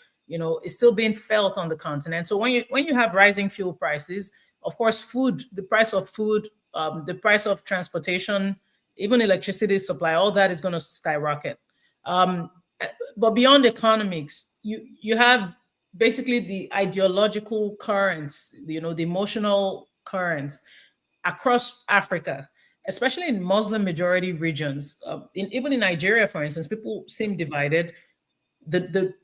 is still being felt on the continent. So when you have rising fuel prices, of course, the price of food, the price of transportation, even electricity supply, all that is going to skyrocket. But beyond economics, you have basically the ideological currents, the emotional currents across Africa, especially in Muslim majority regions. Even in Nigeria, for instance, people seem divided. The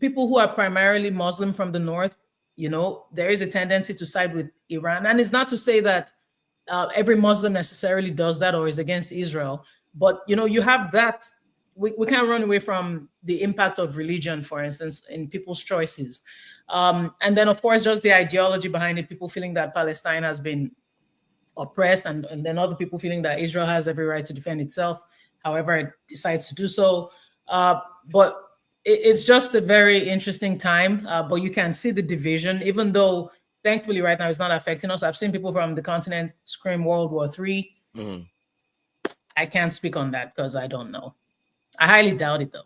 people who are primarily Muslim from the north You know, there is a tendency to side with Iran. And it's not to say that every Muslim necessarily does that or is against Israel. But, you know, you have that. We can't run away from the impact of religion, for instance, in people's choices. And then, of course, just the ideology behind it, people feeling that Palestine has been oppressed, and then other people feeling that Israel has every right to defend itself, however it decides to do so. But it's just a very interesting time, but you can see the division, even though thankfully right now it's not affecting us. I've seen people from the continent scream World War III. Mm-hmm. I can't speak on that because I don't know. I highly doubt it, though.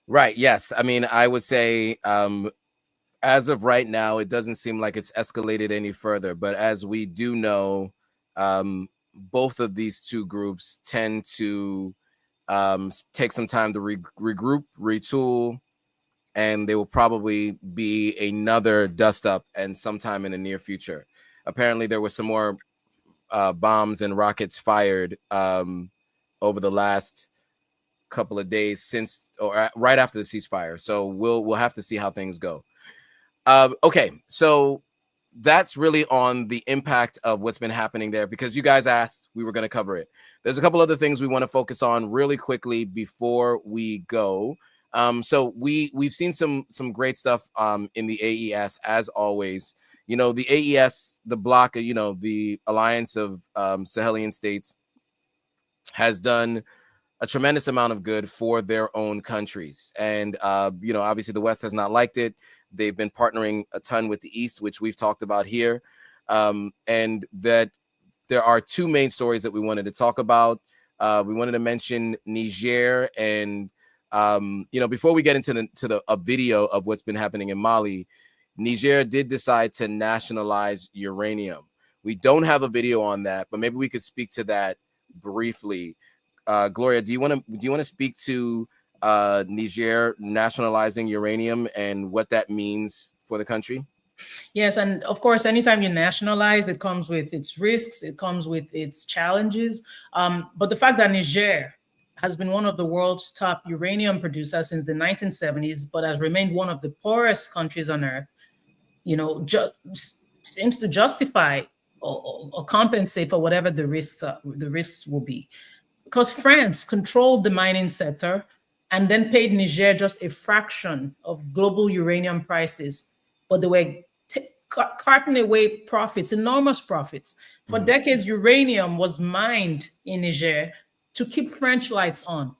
Right. Yes. I mean, I would say as of right now, it doesn't seem like it's escalated any further. But as we do know, both of these two groups tend to take some time to regroup, retool, and there will probably be another dust up and sometime in the near future. Apparently, there were some more bombs and rockets fired over the last couple of days since or right after the ceasefire. So we'll have to see how things go. Okay, so that's really on the impact of what's been happening there, because you guys asked, we were going to cover it. There's a couple other things we want to focus on really quickly before we go. So we've seen some great stuff in the AES, as always. You know, the AES, the bloc, you know, the Alliance of Sahelian States has done a tremendous amount of good for their own countries. And, you know, obviously the West has not liked it. They've been partnering a ton with the East, which we've talked about here. And that there are two main stories that we wanted to talk about. We wanted to mention Niger. And, you know, before we get into a video of what's been happening in Mali, Niger did decide to nationalize uranium. We don't have a video on that, but maybe we could speak to that briefly. Gloria, do you want to speak to Niger nationalizing uranium and what that means for the country? Yes, and of course, anytime you nationalize, it comes with its risks, it comes with its challenges. But the fact that Niger has been one of the world's top uranium producers since the 1970s, but has remained one of the poorest countries on earth, you know, seems to justify or compensate for whatever the risks will be. Because France controlled the mining sector and then paid Niger just a fraction of global uranium prices, but they were carting away profits, enormous profits. For decades, uranium was mined in Niger to keep French lights on.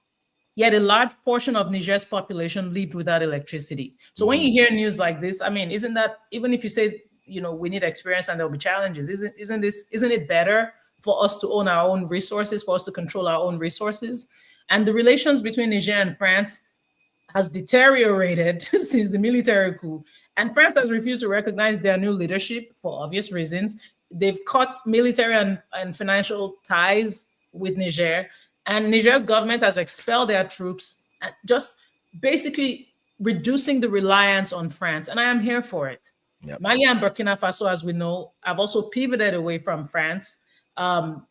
Yet a large portion of Niger's population lived without electricity. So when you hear news like this, I mean, isn't that, even if you say, you know, we need experience and there'll be challenges, isn't it better for us to own our own resources, for us to control our own resources? And the relations between Niger and France has deteriorated since the military coup. And France has refused to recognize their new leadership for obvious reasons. They've cut military and financial ties with Niger. And Niger's government has expelled their troops, just basically reducing the reliance on France. And I am here for it. Yep. Mali and Burkina Faso, as we know, have also pivoted away from France. And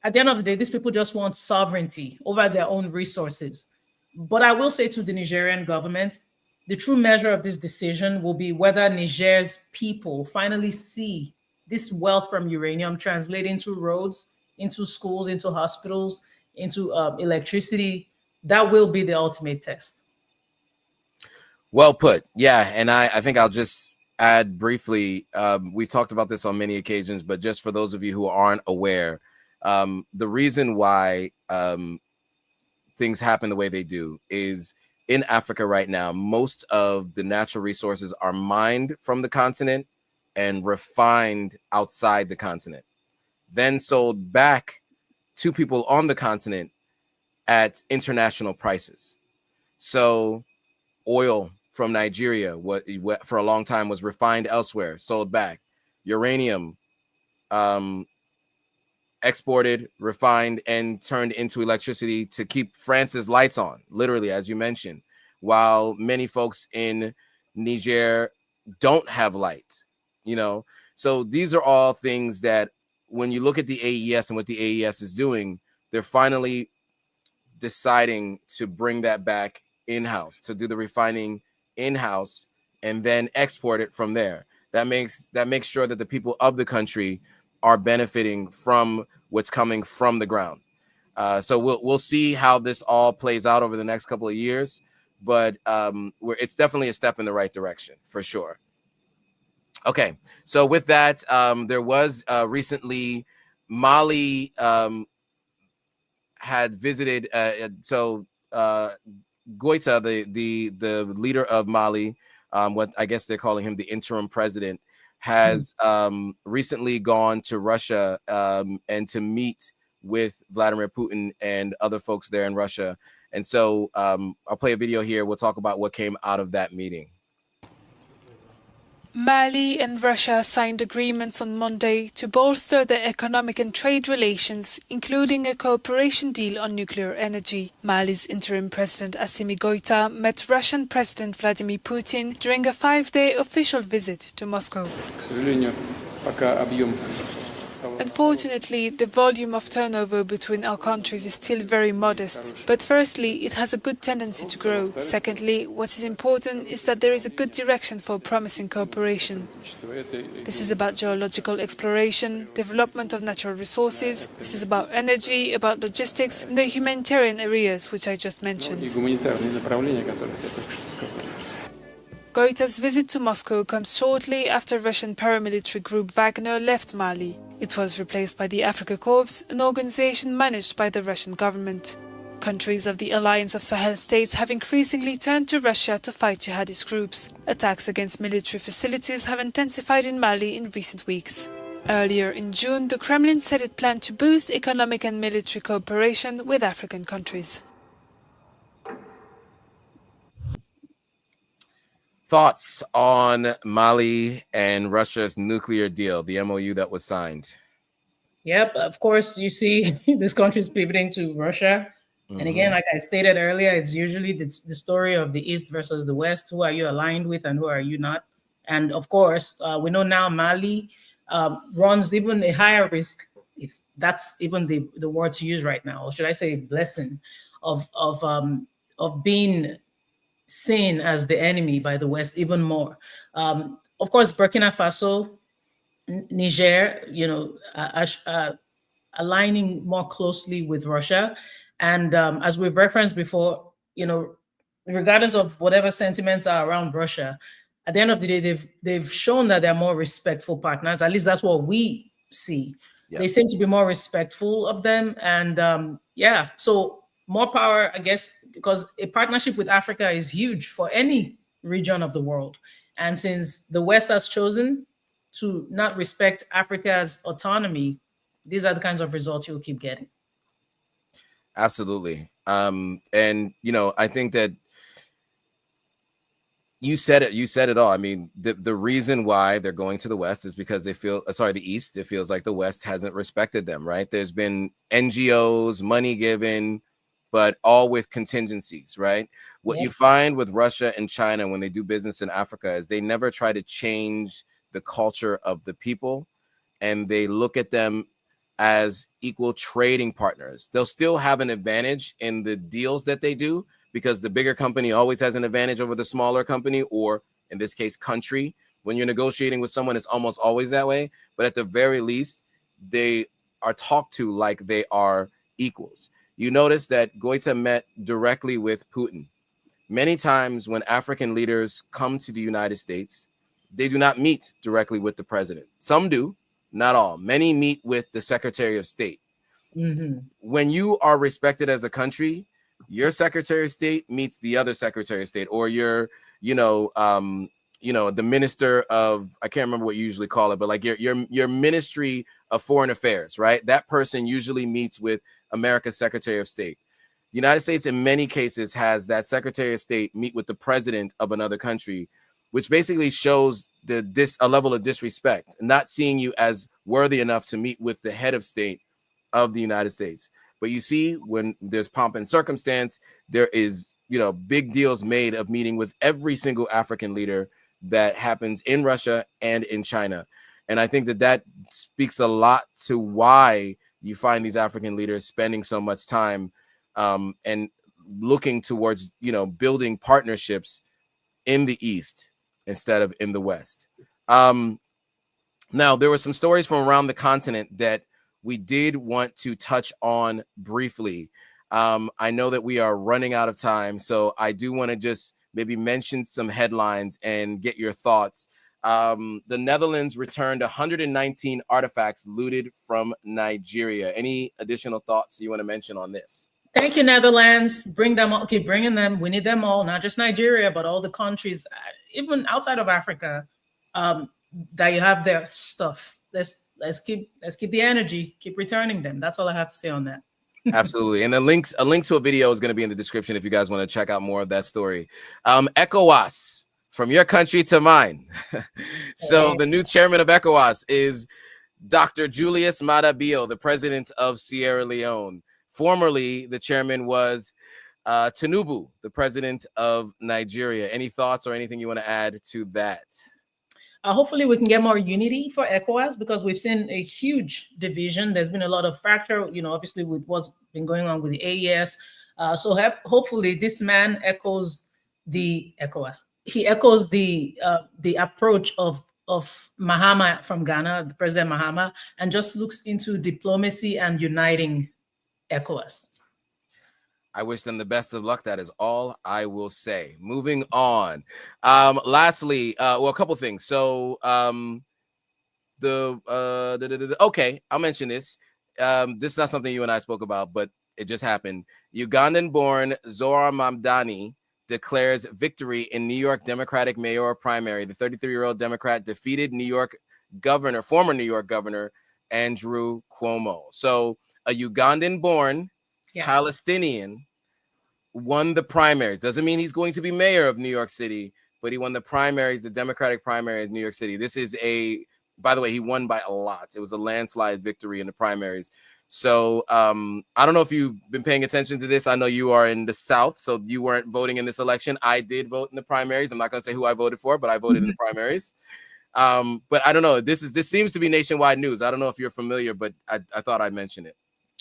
at the end of the day, these people just want sovereignty over their own resources. But I will say to the Nigerian government, the true measure of this decision will be whether Niger's people finally see this wealth from uranium translate into roads, into schools, into hospitals, into electricity. That will be the ultimate test. Well put. Yeah. And I think I'll just add briefly, we've talked about this on many occasions, but just for those of you who aren't aware, the reason why things happen the way they do is in Africa right now, most of the natural resources are mined from the continent and refined outside the continent, then sold back to people on the continent at international prices. So oil from Nigeria, what for a long time was refined elsewhere, sold back. Uranium exported, refined, and turned into electricity to keep France's lights on, literally, as you mentioned, while many folks in Niger don't have light, you know? So these are all things that when you look at the AES and what the AES is doing, they're finally deciding to bring that back in-house, to do the refining in-house and then export it from there. That makes sure that the people of the country are benefiting from what's coming from the ground. So we'll see how this all plays out over the next couple of years, but it's definitely a step in the right direction for sure. Okay, so with that, there was recently Mali had visited. Goita, the leader of Mali, what I guess they're calling him the interim president, has recently gone to Russia and to meet with Vladimir Putin and other folks there in Russia. And so I'll play a video here. We'll talk about what came out of that meeting. Mali and Russia signed agreements on Monday to bolster their economic and trade relations, including a cooperation deal on nuclear energy. Mali's interim president Assimi Goïta met Russian President Vladimir Putin during a 5-day official visit to Moscow. Unfortunately, the volume of turnover between our countries is still very modest. But firstly, it has a good tendency to grow. Secondly, what is important is that there is a good direction for promising cooperation. This is about geological exploration, development of natural resources. This is about energy, about logistics, and the humanitarian areas which I just mentioned. Goïta's visit to Moscow comes shortly after Russian paramilitary group Wagner left Mali. It was replaced by the Africa Corps, an organization managed by the Russian government. Countries of the Alliance of Sahel states have increasingly turned to Russia to fight jihadist groups. Attacks against military facilities have intensified in Mali in recent weeks. Earlier in June, the Kremlin said it planned to boost economic and military cooperation with African countries. Thoughts on Mali and Russia's nuclear deal, the MOU that was signed? Yep, of course, you see this country is pivoting to Russia. And again, like I stated earlier, it's usually the story of the East versus the West. Who are you aligned with and who are you not? And of course, we know now Mali runs even a higher risk, if that's even the word to use right now, or should I say blessing, of being seen as the enemy by the West even more. Of course, Burkina Faso, Niger, aligning more closely with Russia. And as we've referenced before, regardless of whatever sentiments are around Russia, at the end of the day, they've shown that they're more respectful partners. At least that's what we see. Yeah. They seem to be more respectful of them. And so more power, I guess, because a partnership with Africa is huge for any region of the world. And since the West has chosen to not respect Africa's autonomy, these are the kinds of results you'll keep getting. Absolutely. And, I think that you said it all. I mean, the reason why they're going to the West is because the East, it feels like the West hasn't respected them, right? There's been NGOs, money given, but all with contingencies, right? What you find with Russia and China when they do business in Africa is they never try to change the culture of the people, and they look at them as equal trading partners. They'll still have an advantage in the deals that they do because the bigger company always has an advantage over the smaller company, or in this case, country. When you're negotiating with someone, it's almost always that way. But at the very least, they are talked to like they are equals. You notice that Goïta met directly with Putin. Many times when African leaders come to the United States, they do not meet directly with the president. Some do, not all. Many meet with the Secretary of State. When you are respected as a country, your Secretary of State meets the other Secretary of State, or your, the Minister of, I can't remember what you usually call it, but like your Ministry of Foreign Affairs, right? That person usually meets with America's Secretary of State. The United States, in many cases, has that Secretary of State meet with the president of another country, which basically shows a level of disrespect, not seeing you as worthy enough to meet with the head of state of the United States. But you see, when there's pomp and circumstance, there is, big deals made of meeting with every single African leader that happens in Russia and in China. And I think that speaks a lot to why you find these African leaders spending so much time and looking towards, building partnerships in the East. instead of in the West. Now, there were some stories from around the continent that we did want to touch on briefly. I know that we are running out of time, so I do want to just maybe mention some headlines and get your thoughts. The Netherlands returned 119 artifacts looted from Nigeria. Any additional thoughts you want to mention on this? Thank you, Netherlands. Bring them all. Keep bringing them. We need them all, not just Nigeria, but all the countries, even outside of Africa, that you have their stuff. Let's keep the energy. Keep returning them. That's all I have to say on that. Absolutely. And a link to a video is going to be in the description if you guys want to check out more of that story. ECOWAS, from your country to mine. So the new chairman of ECOWAS is Dr. Julius Maada Bio, the president of Sierra Leone. Formerly, the chairman was Tinubu, the president of Nigeria. Any thoughts or anything you want to add to that? Hopefully we can get more unity for ECOWAS, because we've seen a huge division. There's been a lot of fracture, obviously with what's been going on with the AES. So hopefully this man echoes the ECOWAS. He echoes the approach of Mahama from Ghana, President Mahama, and just looks into diplomacy and uniting ECOWAS. I wish them the best of luck. That is all I will say. Moving on. Lastly, well, a couple things. So okay, I'll mention this. This is not something you and I spoke about, but it just happened. Ugandan-born Zora Mamdani declares victory in New York Democratic mayoral primary. The 33-year-old Democrat defeated former New York Governor Andrew Cuomo. So a Ugandan-born Palestinian won the primaries. Doesn't mean he's going to be mayor of New York City, but he won the primaries, the Democratic primaries in New York City. This is by the way, he won by a lot. It was a landslide victory in the primaries. So I don't know if you've been paying attention to this. I know you are in the South, so you weren't voting in this election. I did vote in the primaries. I'm not going to say who I voted for, but I voted in the primaries. But I don't know. This seems to be nationwide news. I don't know if you're familiar, but I thought I'd mention it.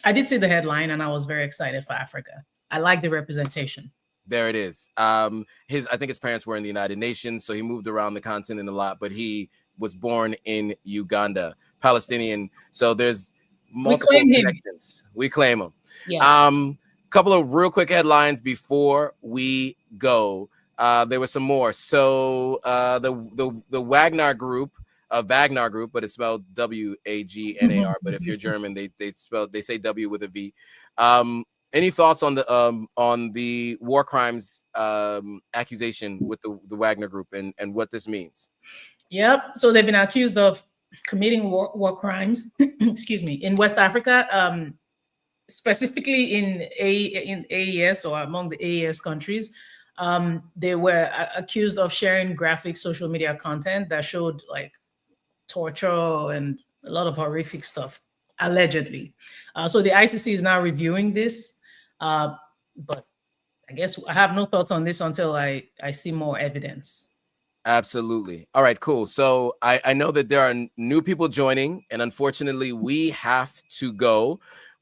I did see the headline and I was very excited for Africa. I like the representation. There it is. I think his parents were in the United Nations, so he moved around the continent a lot, but he was born in Uganda, Palestinian. So there's multiple connections. We claim him. Yes. Couple of real quick headlines before we go. There was some more. So the Wagner Group, but it's spelled W-A-G-N-A-R. But if you're German, they say W with a V. Any thoughts on the war crimes accusation with the Wagner Group and what this means? Yep. So they've been accused of committing war crimes. Excuse me, in West Africa, specifically in AES or among the AES countries. They were accused of sharing graphic social media content that showed like torture and a lot of horrific stuff, allegedly. So the ICC is now reviewing this, but I guess I have no thoughts on this until I see more evidence. Absolutely. All right, cool. So I know that there are new people joining, and unfortunately we have to go.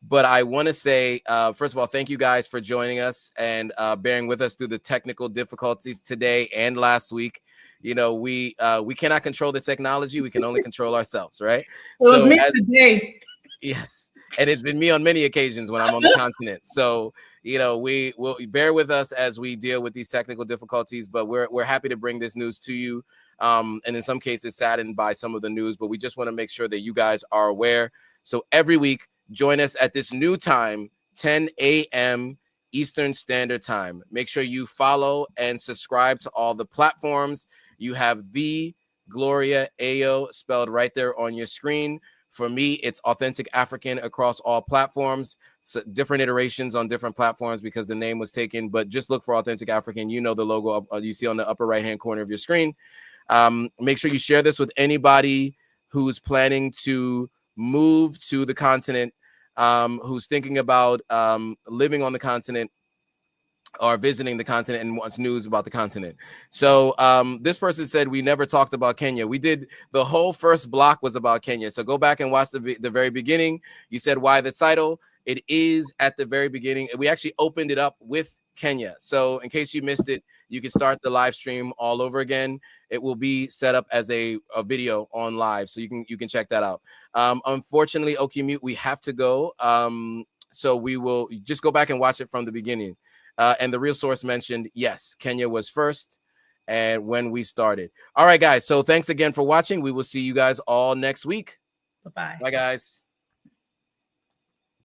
But I want to say, first of all, thank you guys for joining us and bearing with us through the technical difficulties today and last week. We cannot control the technology. We can only control ourselves, right? It was me today. Yes. And it's been me on many occasions when I'm on the continent. So, we will bear with us as we deal with these technical difficulties, but we're happy to bring this news to you. And in some cases saddened by some of the news, but we just want to make sure that you guys are aware. So every week, join us at this new time, 10 a.m. Eastern Standard Time. Make sure you follow and subscribe to all the platforms. You have the Gloria Ayo spelled right there on your screen. For me, it's Authentic African across all platforms. So different iterations on different platforms because the name was taken, but just look for Authentic African. The logo you see on the upper right-hand corner of your screen. Make sure you share this with anybody who's planning to move to the continent, who's thinking about living on the continent or visiting the continent and wants news about the continent. So this person said we never talked about Kenya. We did. The whole first block was about Kenya. So go back and watch the very beginning. You said why the title. It is at the very beginning. We actually opened it up with Kenya. So in case you missed it, you can start the live stream all over again. It will be set up as a video on live, so you can check that out. Unfortunately, Okimute, we have to go. So we will just go back and watch it from the beginning. And the real source mentioned, yes, Kenya was first and when we started. All right, guys. So thanks again for watching. We will see you guys all next week. Bye-bye. Bye, guys.